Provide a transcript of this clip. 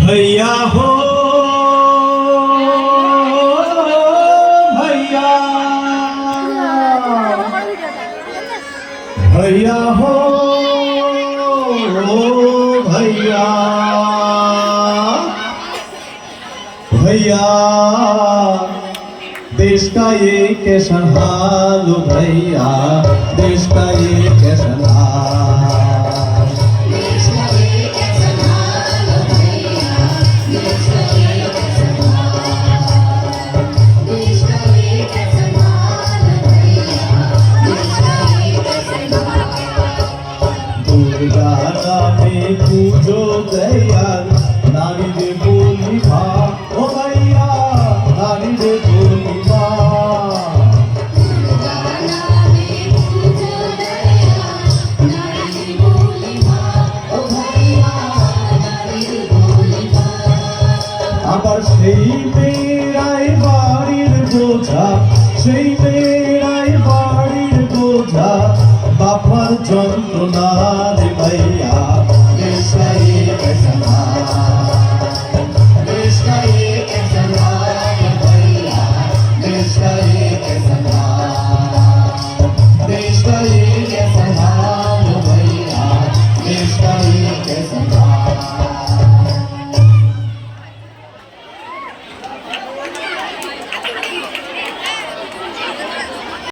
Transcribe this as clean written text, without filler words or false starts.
भैया हो भैया भैया हो भैया भैया देश का ये कैसा हाल भैया देश का ये कैसा हाल देश का ये कैसा हाल भैया देश का ये कैसा हाल देश का ये कैसा हाल भैया देश का ये कैसा हाल दुर्गा नामे पूजो दयाल नारी दे बोली भा ओ भैया नारी दे बोली भा दुर्गा नामे पूजो दयाल नारी बोली माँ ओ भैया नारी बोली माँ আবার সেই মেয়েরাই বাড়ির বোঝা সেই মেয়েরাই বাড়ির বোঝা বাবার যন্ত্রণা রে ভাইয়া